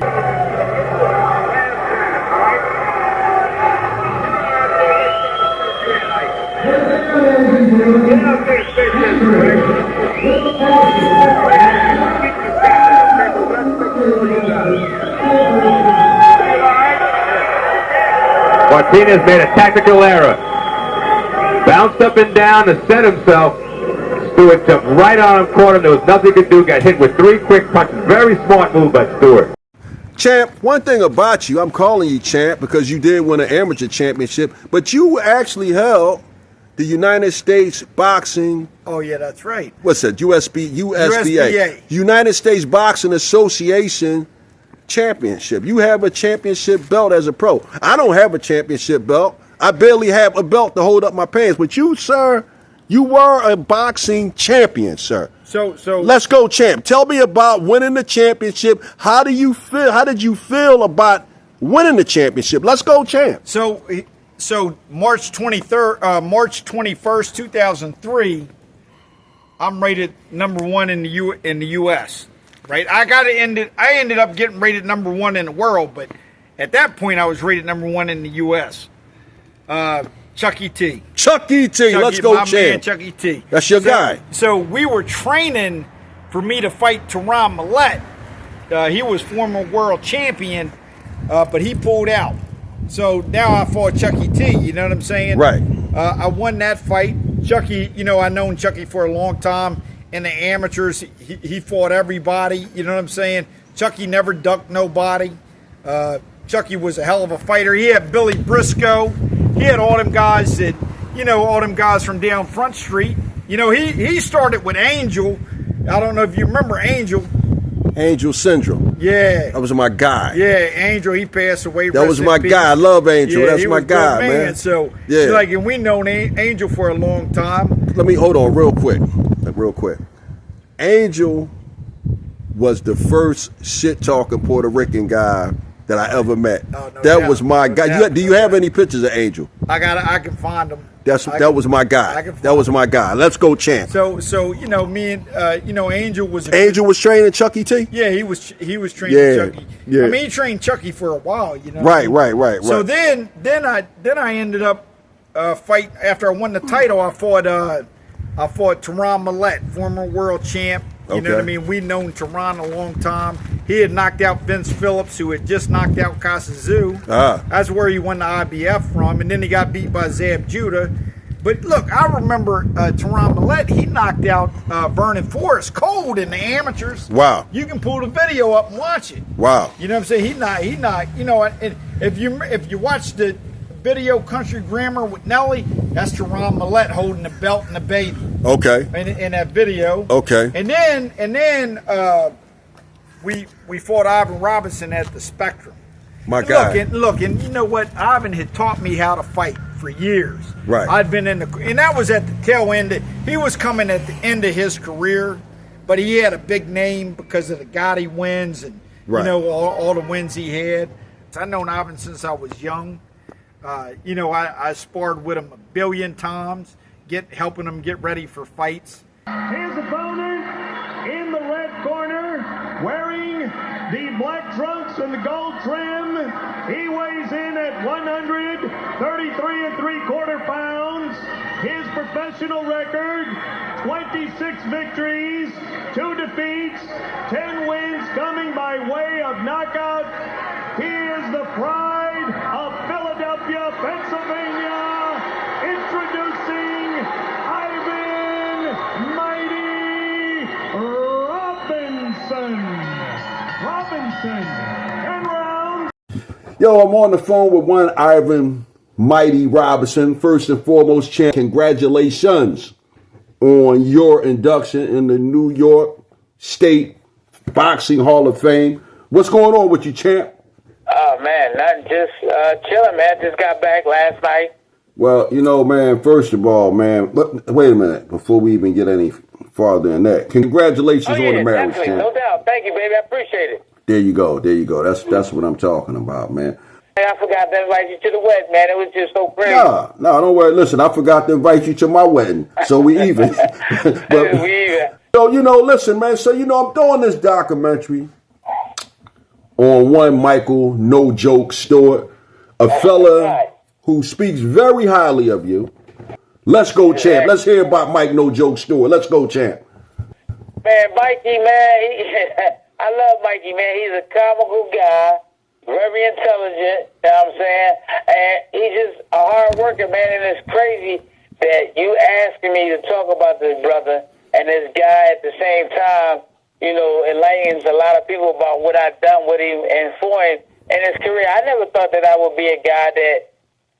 Martinez made a tactical error. Bounced up and down to set himself. Stewart jumped right on him, caught him. There was nothing he could do. Got hit with 3 quick punches. Very smart move by Stewart. Champ, one thing about you, I'm calling you champ because you did win an amateur championship, but you actually held the United States Boxing. Oh yeah, that's right. What's that? USBA. United States Boxing Association championship. You have a championship belt as a pro. I don't have a championship belt. I barely have a belt to hold up my pants. But you, sir, you were a boxing champion, sir. So let's go, champ. Tell me about winning the championship. How do you feel? How did you feel about winning the championship? Let's go, champ. So March 21st, 2003, I'm rated number 1 in the U.S. Right? I ended up getting rated number 1 in the world, but at that point I was rated number 1 in the U.S. Chucky T. Let's go, champ. Man, Chucky T. That's your guy. So we were training for me to fight Teron Millette. He was former world champion, but he pulled out. So now I fought Chucky T. You know what I'm saying? Right. I won that fight. Chucky, I've known Chucky for a long time. In the amateurs, he fought everybody. You know what I'm saying? Chucky never ducked nobody. Chucky was a hell of a fighter. He had Billy Briscoe. He had all them guys all them guys from down Front Street. He started with Angel. I don't know if you remember Angel. Angel Syndrome. Yeah. That was my guy. Yeah, Angel, he passed away. That was my guy. I love Angel. That's my guy, man. So, yeah. Like, and we known Angel for a long time. Let me hold on real quick. Angel was the first shit-talking Puerto Rican guy that I ever met. Oh, no that doubt. was my guy. Do you have any pictures of Angel? I can find them. That was my guy. That was my guy. Let's go, champ. So me and Angel was was training Chucky T. Yeah, he was training Chucky. Yeah. I mean, he trained Chucky for a while. Right. So then I ended up fighting after I won the title. I fought Teron Millette, former world champ. You know what I mean? We've known Teron a long time. He had knocked out Vince Phillips, who had just knocked out Kasazu. That's where he won the IBF from. And then he got beat by Zab Judah. But look, I remember Teron Millette, he knocked out Vernon Forrest cold in the amateurs. Wow. You can pull the video up and watch it. Wow. You know what I'm saying? He knocked, and if you watch the video Country Grammar with Nelly, that's Teron Millette holding the belt and the baby. Okay. In that video. Okay. And then we fought Ivan Robinson at the Spectrum. My guy. Look, and you know what? Ivan had taught me how to fight for years. Right. I'd been and that was at the tail end. He was coming at the end of his career, but he had a big name because of the Gotti wins and all the wins he had. I've known Ivan since I was young. I sparred with him a billion times, helping him get ready for fights. His opponent in the red corner, wearing the black trunks and the gold trim. He weighs in at 133 3/4 pounds. His professional record, 26 victories, 2 defeats, 10 wins coming by way of knockout. He is the pride of Philadelphia, Pennsylvania, introducing Ivan Mighty Robinson. 10 rounds. Yo, I'm on the phone with one Ivan Mighty Robinson. First and foremost, champ, congratulations on your induction in the New York State Boxing Hall of Fame. What's going on with you, champ? Oh, man, nothing. Just chilling, man. Just got back last night. Well, man, first of all, man, wait a minute before we even get any farther than that. Congratulations on the marriage, champ. No doubt. Thank you, baby. I appreciate it. There you go. That's what I'm talking about, man. I forgot to invite you to the wedding, man. It was just so crazy. No, don't worry. Listen, I forgot to invite you to my wedding, so we even. We even. So, listen, man. So, I'm doing this documentary on one Michael No Joke Stewart, a fella who speaks very highly of you. Let's go, champ. Let's hear about Mike No Joke Stewart. Let's go, champ. Man, Mikey, man, I love Mikey, man. He's a comical guy, very intelligent, you know what I'm saying? And he's just a hard worker, man, and it's crazy that you asking me to talk about this brother and this guy at the same time, enlightens a lot of people about what I've done with him and for him in his career. I never thought that I would be a guy that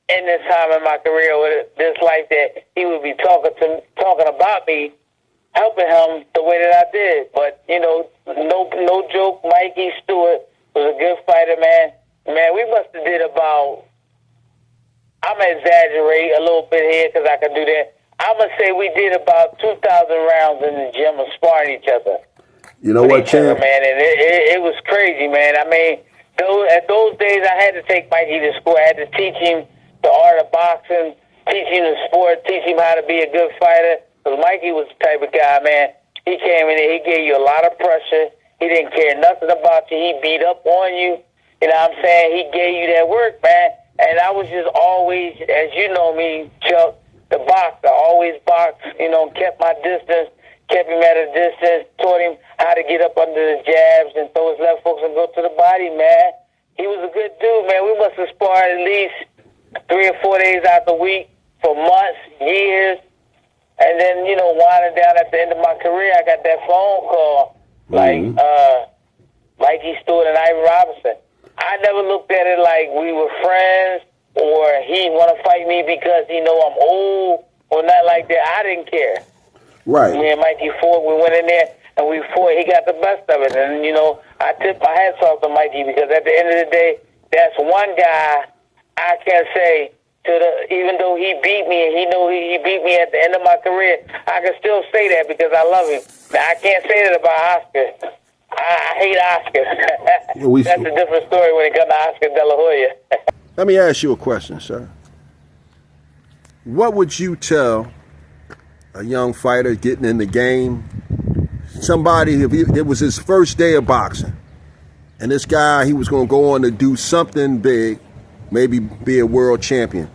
in this time in my career with this life that he would be talking about me, helping him the way that I did. But, no joke, Mikey Stewart was a good fighter, man. Man, we must have did about, I'm going to exaggerate a little bit here because I can do that. I'm going to say we did about 2,000 rounds in the gym of sparring each other. You know what, champ? Man, and it was crazy, man. I mean, at those days, I had to take Mikey to school. I had to teach him the art of boxing, teach him the sport, teach him how to be a good fighter. Because Mikey was the type of guy, man. He came in there, he gave you a lot of pressure. He didn't care nothing about you. He beat up on you. You know what I'm saying? He gave you that work, man. And I was just always, as you know me, Chuck, the boxer. I always boxed, kept my distance, kept him at a distance, taught him how to get up under the jabs and throw his left hooks and go to the body, man. He was a good dude, man. We must have sparred at least 3 or 4 days out the week for months, years. And then, winding down at the end of my career, I got that phone call, Mikey Stewart and Ivan Robinson. I never looked at it like we were friends or he want to fight me because he know I'm old or nothing like that. I didn't care. Right. Me and Mikey Ford, we went in there. and we fought. He got the best of it. And, you know, I tip my hats off to Mikey because at the end of the day, that's one guy I can say even though he beat me and he knew he beat me at the end of my career, I can still say that because I love him. Now, I can't say that about Oscar. I hate Oscar. Well, that's a different story when it comes to Oscar De La Hoya. Let me ask you a question, sir. What would you tell a young fighter getting in the game? Somebody, if it was his first day of boxing, and this guy, he was going to go on to do something big, maybe be a world champion.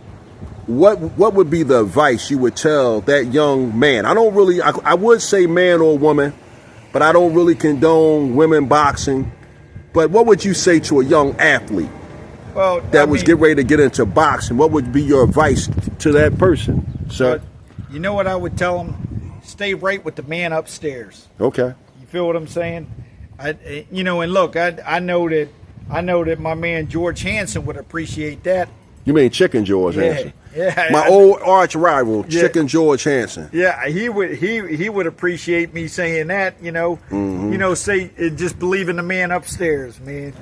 What would be the advice you would tell that young man? I would say man or woman, but I don't really condone women boxing. But what would you say to a young athlete that was getting ready to get into boxing? What would be your advice to that person, sir? You know what I would tell him? Stay right with the man upstairs. Okay. You feel what I'm saying? And look, I know that my man George Hansen would appreciate that. You mean Chicken George Hansen? Yeah. My old arch rival, Chicken George Hansen. Yeah, he would appreciate me saying that. Say just believe in the man upstairs, man.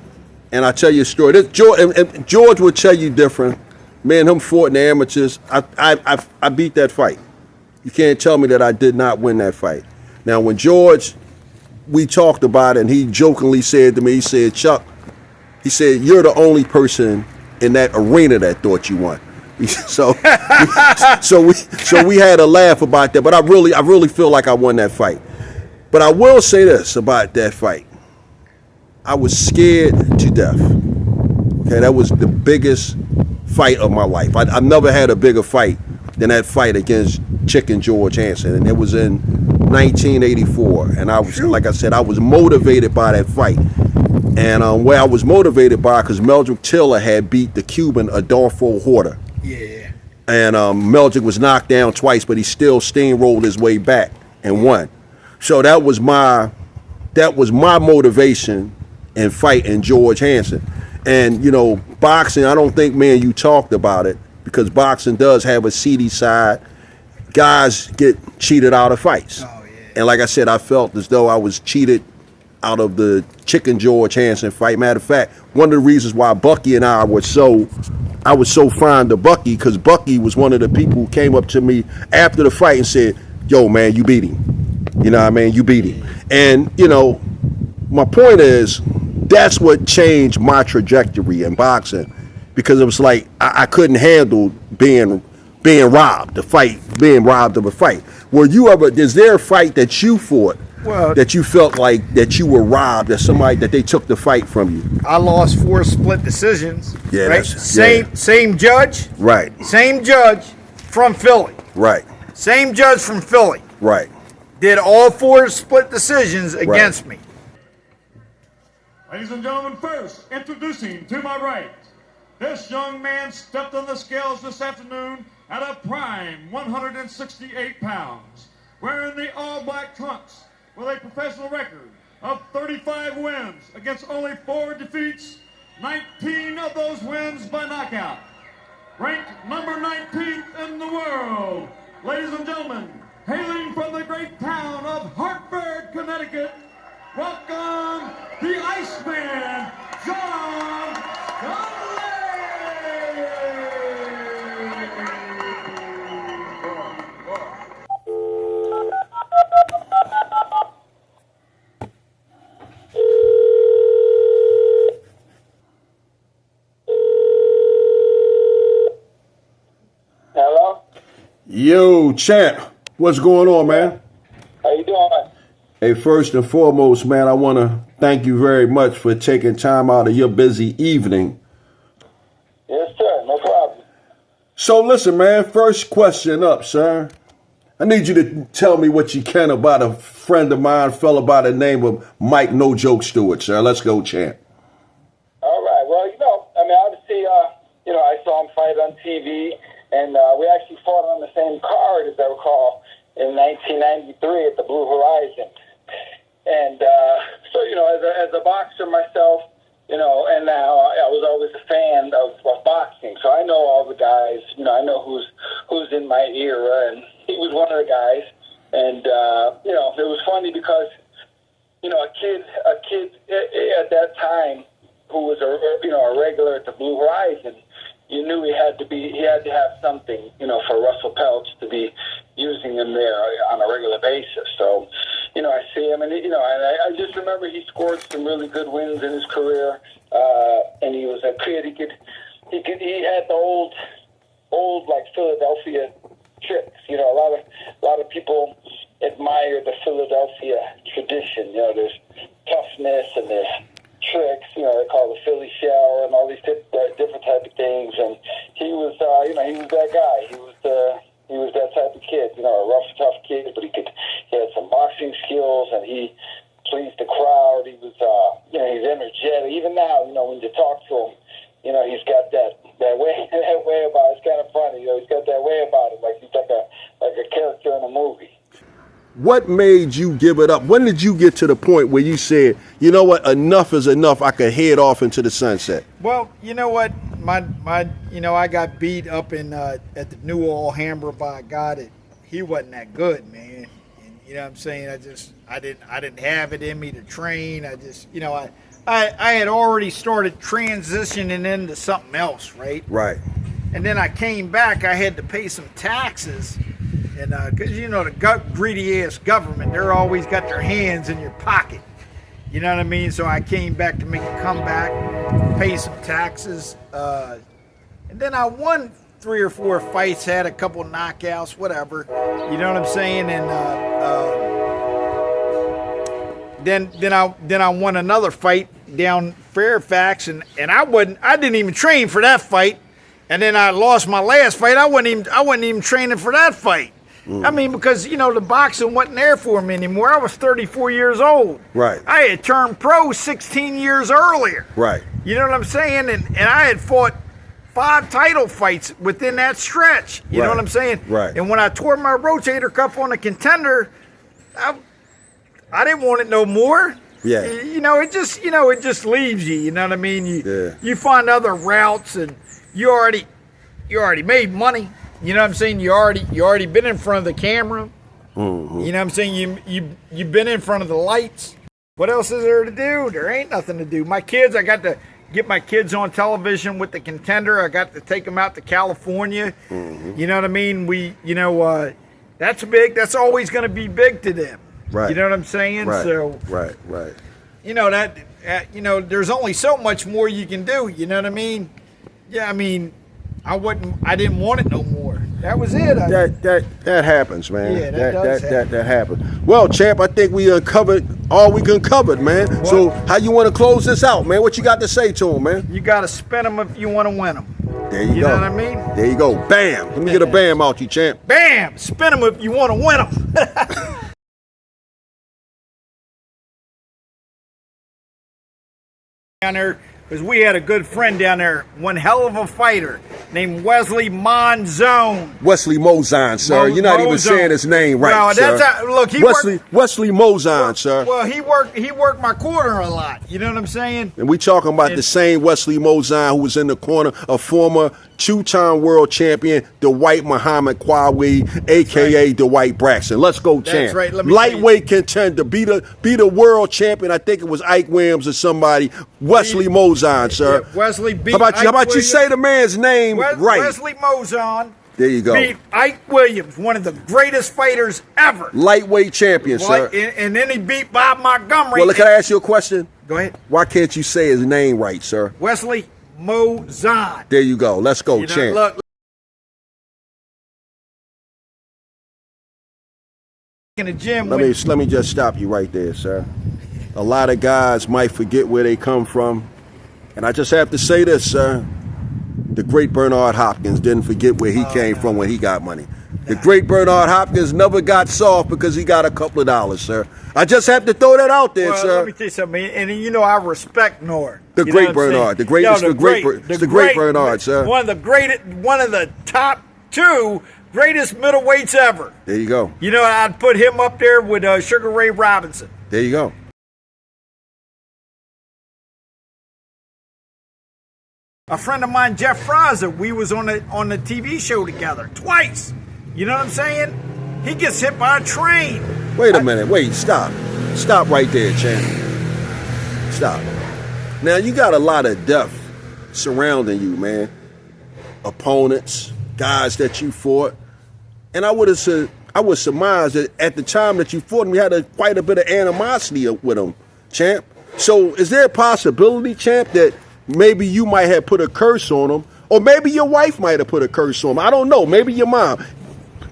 And I tell you a story. George would tell you different. Man, him fought in the amateurs. I beat that fight. You can't tell me that I did not win that fight. Now, when George, we talked about it, and he jokingly said to me, he said, Chuck, he said, you're the only person in that arena that thought you won. So we had a laugh about that, but I really feel like I won that fight. But I will say this about that fight. I was scared to death. Okay, that was the biggest fight of my life. I've never had a bigger fight than that fight against Chicken George Hansen, and it was in 1984. And I was, like I said, I was motivated by that fight. And where I was motivated by, because Meldrick Tiller had beat the Cuban Adolfo Horta. Yeah. And Meldrick was knocked down twice, but he still steamrolled his way back and won. So that was my motivation in fighting George Hansen. And, boxing, I don't think, man, you talked about it, because boxing does have a seedy side. Guys get cheated out of fights. Oh, yeah. And like I said, I felt as though I was cheated out of the Chicken George Hansen fight. Matter of fact, one of the reasons why Bucky and I was so fond of Bucky, because Bucky was one of the people who came up to me after the fight and said, yo, man, you beat him. You know what I mean? You beat him. And, my point is, that's what changed my trajectory in boxing, because it was like I couldn't handle being robbed, being robbed of a fight. Is there a fight that you fought that you felt like that you were robbed, that they took the fight from you? I lost 4 split decisions. Yeah, right? Same judge. Right. Same judge from Philly. Right. Same judge from Philly. Right. Did all 4 split decisions against me. Ladies and gentlemen, first, introducing to my right, this young man stepped on the scales this afternoon at a prime 168 pounds, wearing the all-black trunks with a professional record of 35 wins against only 4 defeats, 19 of those wins by knockout. Ranked number 19th in the world, ladies and gentlemen, hailing from the great town of Hartford, Connecticut, welcome the Iceman, John Conley! Hello? Yo, champ, what's going on, man? How you doing? Hey, first and foremost, man, I want to thank you very much for taking time out of your busy evening. Yes, sir. No problem. So listen, man, first question up, sir. I need you to tell me what you can about a friend of mine, fella by the name of Mike No Joke Stewart, sir. Let's go, champ. All right. Well, obviously, I saw him fight on TV, and we actually fought on the same card, as I recall, in 1993 at the Blue Horizon. And so, as a boxer myself, and now I was always a fan of boxing. So I know all the guys, I know who's in my era, and he was one of the guys. And, it was funny because, New Horizon, you knew he had to have something, for Russell Peltz to be using him there on a regular basis. So, I see him, and I just remember he scored some really good wins in his career, and he was a kid. He had the old like Philadelphia tricks. A lot of people admire the Philadelphia tradition. There's toughness and there's tricks. They call the Philly shell and all these different type of things. And he was, he was that guy. He was that type of kid. A rough, tough kid, but he had some boxing skills and he pleased the crowd. He was, he's energetic. Even now, when you talk to him, he's got that way about it. It's kind of funny. He's got that way about it, like he's like a character in a movie. What made you give it up? When did you get to the point where you said, you know what, enough is enough, I could head off into the sunset? Well, you know what, I got beat up at the New Alhambra by a guy that he wasn't that good, man. And you know what I'm saying? I didn't have it in me to train. I had already started transitioning into something else, right? Right. And then I came back, I had to pay some taxes. And because, the greedy-ass government, they're always got their hands in your pocket. You know what I mean? So I came back to make a comeback, pay some taxes. And then I won 3 or 4 fights, had a couple knockouts, whatever. You know what I'm saying? And then I won another fight down Fairfax, and I didn't even train for that fight. And then I lost my last fight. I wasn't even training for that fight. I mean, because, the boxing wasn't there for me anymore. I was 34 years old. Right. I had turned pro 16 years earlier. Right. You know what I'm saying? And I had fought 5 title fights within that stretch. You know what I'm saying? Right. And when I tore my rotator cuff on a Contender, I didn't want it no more. Yeah. It just leaves you. You know what I mean? You find other routes, and you already made money. You know what I'm saying? You already been in front of the camera. Mm-hmm. You know what I'm saying? You've been in front of the lights. What else is there to do? There ain't nothing to do. My kids, I got to get my kids on television with the Contender. I got to take them out to California. Mm-hmm. You know what I mean? That's big. That's always going to be big to them. Right. You know what I'm saying? Right. So Right. There's only so much more you can do. You know what I mean? Yeah, I mean, I didn't want it no more. That was it. That happens, man. Yeah, that happens. Well, champ, I think we uncovered all we can cover, man. What? So how you want to close this out, man? What you got to say to him, man? You got to spin them if you want to win them. There you go. You know what I mean? There you go. Bam. Let me get a bam out you, champ. Bam. Spin them if you want to win them. Down there, because we had a good friend down there, one hell of a fighter named Wesley Monzone. Wesley Mozon, sir. You're not even saying his name right, sir. Look, Wesley Mozon, sir. Well, he worked my corner a lot. You know what I'm saying? And we talking about the same Wesley Mozon who was in the corner, a former 2-time world champion, the White Muhammad Qawi, a.k.a. the White Braxton. Let's go, champ. That's right. Lightweight contender, beat a world champion. I think it was Ike Williams or somebody. Wesley Mozon, sir. Yeah, Wesley beat How about you say the man's name right? Wesley Mozon. There you go. Beat Ike Williams, one of the greatest fighters ever. Lightweight champion, sir. And then he beat Bob Montgomery. Well, can I ask you a question? Go ahead. Why can't you say his name right, sir? Wesley Mozon. There you go. Let's go, champ. Look, in the gym. Let me just stop you right there, sir. A lot of guys might forget where they come from, and I just have to say this, sir. The great Bernard Hopkins didn't forget where he came from when he got money. The great Bernard Hopkins never got soft because he got a couple of dollars, sir. I just have to throw that out there, sir. Let me tell you something, and I respect Nord. The great Bernard, the great Bernard, sir. One of the top 2 greatest middleweights ever. There you go. I'd put him up there with Sugar Ray Robinson. There you go. A friend of mine, Jeff Fraser, we was on the TV show together twice. You know what I'm saying? He gets hit by a train. Wait a minute. Wait, stop. Stop right there, champ. Stop. Now, you got a lot of depth surrounding you, man. Opponents, guys that you fought. And I would surmise that at the time that you fought him, you had quite a bit of animosity with him, champ. So is there a possibility, champ, that maybe you might have put a curse on him, or maybe your wife might have put a curse on him? I don't know. Maybe your mom.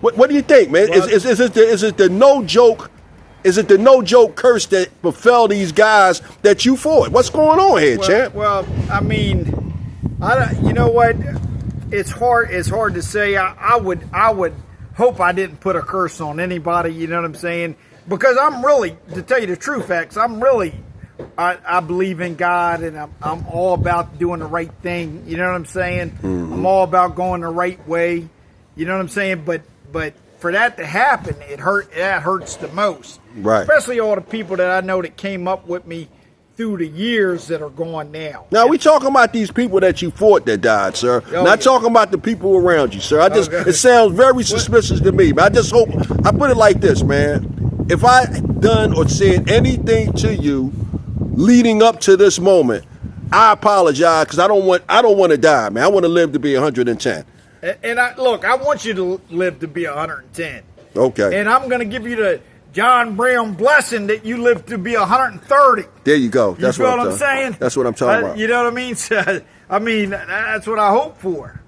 What do you think, man? Well, is it the no joke? Is it the no joke curse that befell these guys that you fought? What's going on here, champ? Well, I mean, you know what? It's hard to say. I would hope I didn't put a curse on anybody. You know what I'm saying? Because I'm really, to tell you the true facts, I believe in God, and I'm all about doing the right thing. You know what I'm saying? Mm-hmm. I'm all about going the right way. You know what I'm saying? But for that to happen, that hurts the most. Right. Especially all the people that I know that came up with me through the years that are gone now. Now, we talking about these people that you fought that died, sir. Not talking about the people around you, sir. It sounds very suspicious to me. But I just hope, I put it like this, man. If I done or said anything to you leading up to this moment, I apologize, because I don't want to die, man. I want to live to be 110. And I want you to live to be 110. Okay. And I'm going to give you the John Brown blessing that you live to be 130. There you go. That's what I'm saying. That's what I'm talking about. You know what I mean? So, I mean, that's what I hope for.